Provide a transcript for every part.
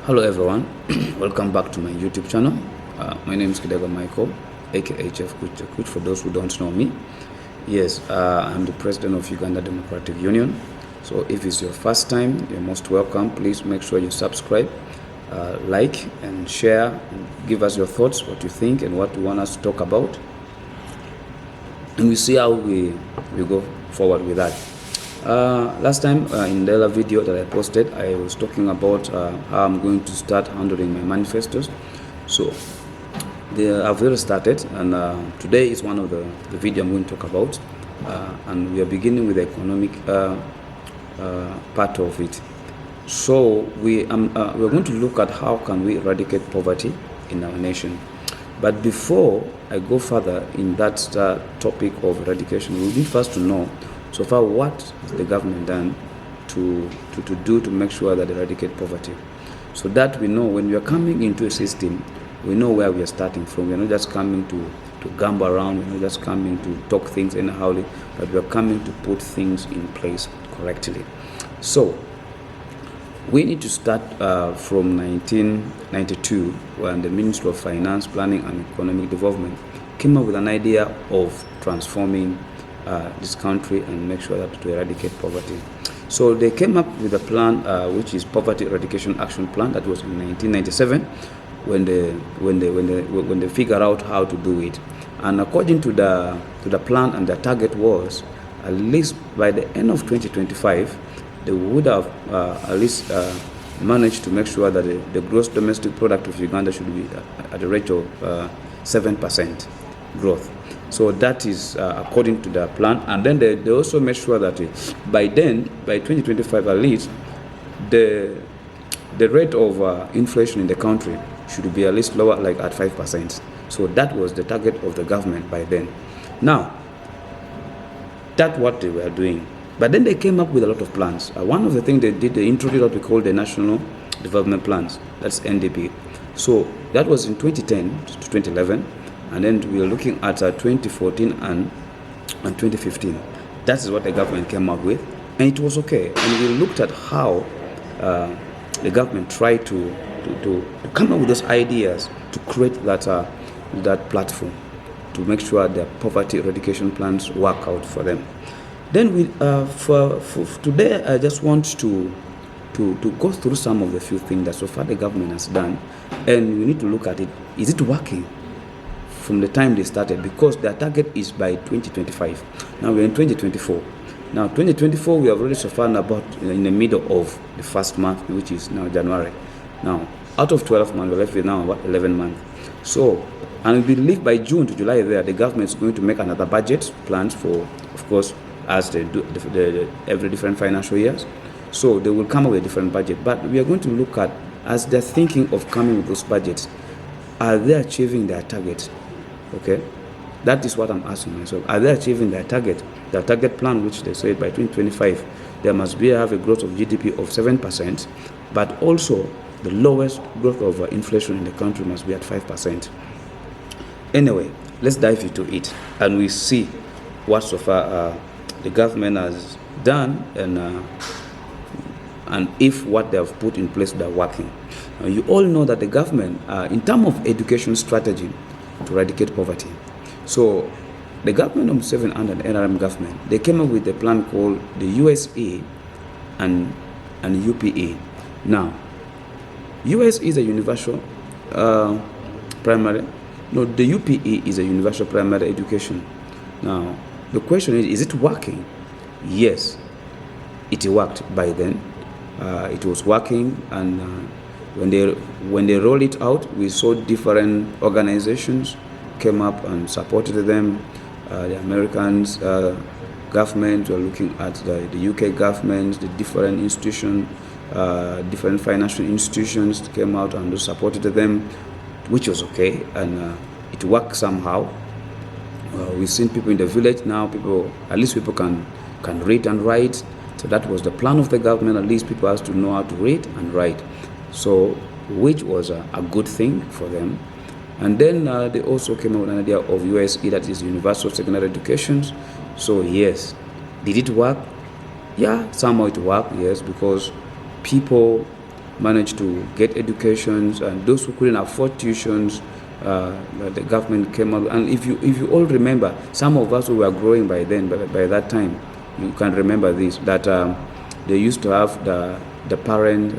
Hello everyone, welcome back to my YouTube channel. My name is Kidega Michael, aka Chef Kuch for those who don't know me. Yes, I'm the president of Uganda Democratic Union. So if it's your first time, you're most welcome. Please make sure you subscribe, like and share, and give us your thoughts, what you think and what you want us to talk about. And we see how we go forward with that. Last time in the other video that I posted, I was talking about how I'm going to start handling my manifestos. So I've already started, and today is one of the video I'm going to talk about, and we are beginning with the economic part of it. So we're going to look at how can we eradicate poverty in our nation. But before I go further in that topic of eradication, we need first to know so far what has the government done to do to make sure that they eradicate poverty. So that we know when we are coming into a system, we know where we are starting from. We're not just coming to gamble around, we're not just coming to talk things anyhow, but we are coming to put things in place correctly. So we need to start from 1992, when the Ministry of Finance, Planning and Economic Development came up with an idea of transforming this country and make sure that to eradicate poverty. So they came up with a plan, which is Poverty Eradication Action Plan. That was in 1997, when they figured out how to do it. And according to the plan, and the target was at least by the end of 2025, they would have at least managed to make sure that the gross domestic product of Uganda should be at a rate of 7% growth. So that is according to the plan. And then they also made sure that by 2025 at least, the rate of inflation in the country should be at least lower, like at 5%. So that was the target of the government by then. Now, that's what they were doing. But then they came up with a lot of plans. One of the things they did, they introduced what we call the National Development Plans. That's NDP. So that was in 2010 to 2011. And then we are looking at 2014 and 2015. That is what the government came up with. And it was okay. And we looked at how the government tried to come up with those ideas to create that platform to make sure their poverty eradication plans work out for them. Then for today, I just want to go through some of the few things that so far the government has done, and we need to look at it. Is it working from the time they started? Because their target is by 2025. Now we're in 2024. Now 2024, we have already so far about in the middle of the first month, which is now January. Now out of 12 months, we're left with now about 11 months. So, and we believe by June to July there, the government is going to make another budget plans for, of course, as they do every different financial years. So they will come up with a different budget. But we are going to look at, as they're thinking of coming with those budgets, are they achieving their target? Okay, that is what I'm asking myself. Are they achieving their target? Their target plan, which they said by 2025, there must be have a growth of GDP of 7%, but also the lowest growth of inflation in the country must be at 5%. Anyway, let's dive into it, and we see what so far the government has done, and if what they have put in place they're working. Now, you all know that the government, in terms of education strategy to eradicate poverty, so the government of Museveni under the NRM government, they came up with a plan called the USA and UPA. Now, US is a universal primary. No, the UPE is a universal primary education. Now, the question is it working? Yes, it worked by then. It was working, and when they rolled it out, we saw different organizations came up and supported them. The Americans government were looking at the UK government, the different institutions, different financial institutions came out and supported them, which was okay, and it worked somehow. We've seen people in the village now. At least people can read and write. So that was the plan of the government. At least people have to know how to read and write. So, which was a good thing for them. And then they also came up with an idea of USE, that is Universal Secondary Education. So yes, did it work? Yeah, somehow it worked. Yes, because people managed to get educations, and those who couldn't afford tuitions, the government came out. And if you all remember, some of us who were growing by then, by that time, you can remember this, that they used to have the parent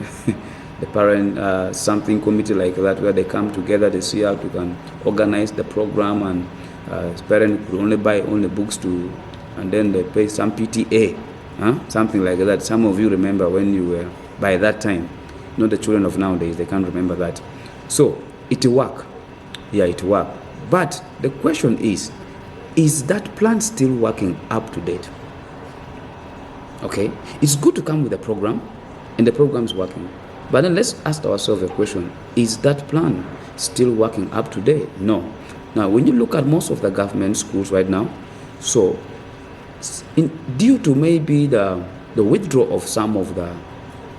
the parent something committee like that, where they come together, they see how to can organize the program, and parents could only buy only books to, and then they pay some PTA, something like that. Some of you remember when you were by that time. Not the children of nowadays, they can't remember that. So it worked. Yeah, it worked. But the question is that plan still working up to date? Okay, it's good to come with a program, and the program is working. But then let's ask ourselves a question: is that plan still working up to date? No. Now, when you look at most of the government schools right now, so due to maybe the withdrawal of some of the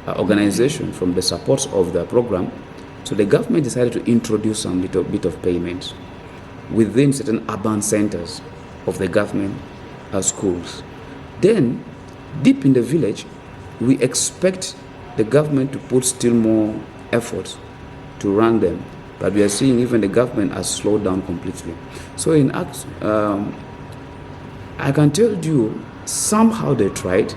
organization from the supports of the program, so the government decided to introduce some little bit of payments within certain urban centers of the government schools. Then, deep in the village, we expect the government to put still more efforts to run them, but we are seeing even the government has slowed down completely. So in act, I can tell you, somehow they tried,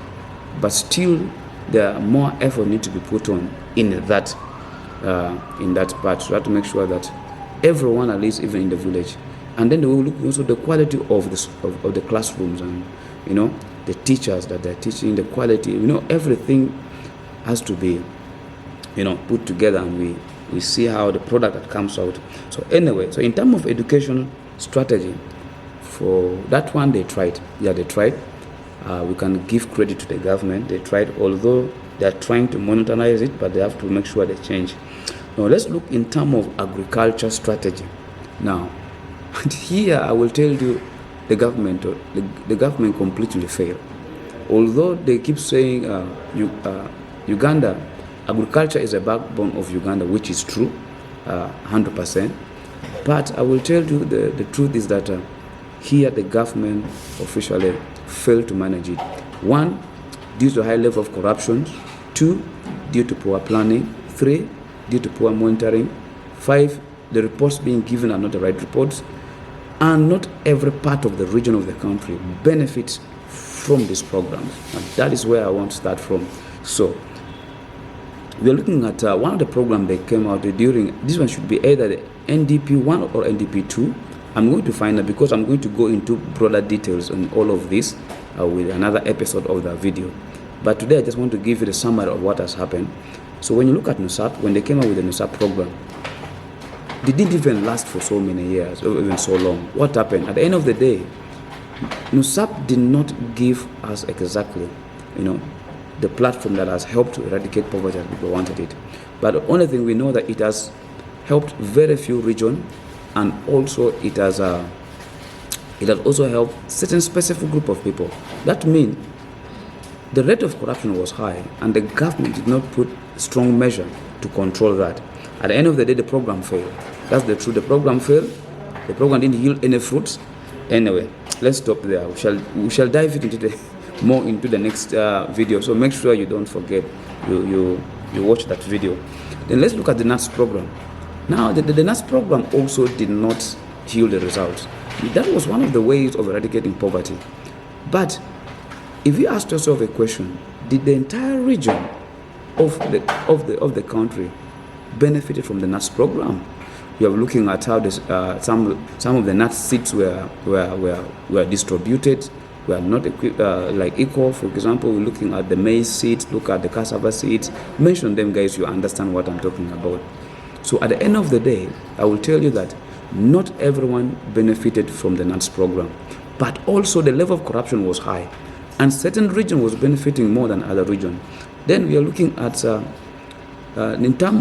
but still there are more effort need to be put on in that part, so to make sure that everyone, at least even in the village, and then they will look also the quality of the classrooms, and the teachers that they're teaching, the quality, everything has to be put together, and we see how the product that comes out. So anyway, so in terms of education strategy, for that one they tried. Yeah, they tried. We can give credit to the government. They tried, although they are trying to monetize it, but they have to make sure they change. Now let's look in terms of agriculture strategy. Now, and here I will tell you, the government completely failed. Although they keep saying Uganda, agriculture is a backbone of Uganda, which is true, 100%. But I will tell you the truth is that here the government officially failed to manage it. 1, due to high level of corruption. 2, due to poor planning. 3, due to poor monitoring. 5, the reports being given are not the right reports. And not every part of the region of the country benefits from these programs. And that is where I want to start from. So, we are looking at one of the programs that came out during, this one should be either the NDP 1 or NDP 2. I'm going to find out, because I'm going to go into broader details on all of this with another episode of the video. But today I just want to give you the summary of what has happened. So when you look at NUSAP, when they came out with the NUSAP program, they didn't even last for so many years, or even so long. What happened? At the end of the day, NUSAP did not give us exactly, the platform that has helped to eradicate poverty as people wanted it. But the only thing we know that it has helped very few regions, and also it has also helped certain specific group of people. That means the rate of corruption was high, and the government did not put strong measure to control that. At the end of the day, the program failed. That's the truth. The program failed. The program didn't yield any fruits. Anyway, let's stop there. We shall dive into more into the next video. So make sure you don't forget you watch that video. Then let's look at the NAS program. Now, the NAS program also did not yield the results. That was one of the ways of eradicating poverty. But if you ask yourself a question, did the entire region of the country benefited from the NAS program? We are looking at how this, some of the NAS seats were distributed, were not like equal. For example, we're looking at the maize seeds, look at the cassava seeds. Mention them, guys, you understand what I'm talking about. So at the end of the day, I will tell you that not everyone benefited from the NAS program, but also the level of corruption was high, and certain region was benefiting more than other region. Then we are looking at in terms